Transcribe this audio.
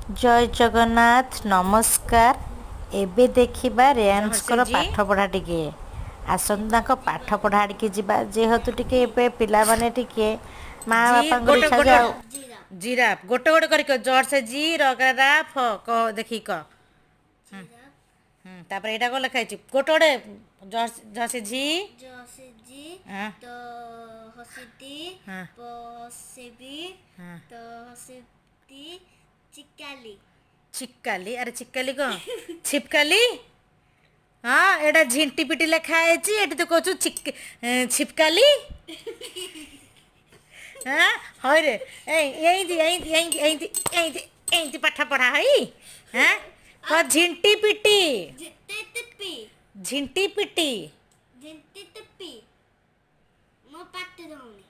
जय जगन्नाथ नमस्कार। एबे देखिबा रेयांशकर हर्षिल जी पाठ पढ़ा टिके आसंता पाठ पढ़ा टिके जिबा जेहेतु टिके एबे पिला माने टिके माँ जी बापांकर गोटे इच्छा गोटे जाओ। जीराफ गोटे गोटे करके जोर से जी रगरा फ क देखी क तापर एटा को लिखा है गोटे गोटे जोर जोर से जी जसेजी हाँ तो हसीती हाँ पसेबी हाँ तो हसीती चिकाली चिक्काली अरे चिक्काली क छिपकाली हाँ एटा झिंटी पिटी लेखा है एटी तो कहू छिपकाली हाँ हई रे एंती पाठ पढ़ा हई हाँ कह झिंटी पिटी जिते तिप्पी झिंटी पिटी जिंती तिप्पी मो पाटे दौनी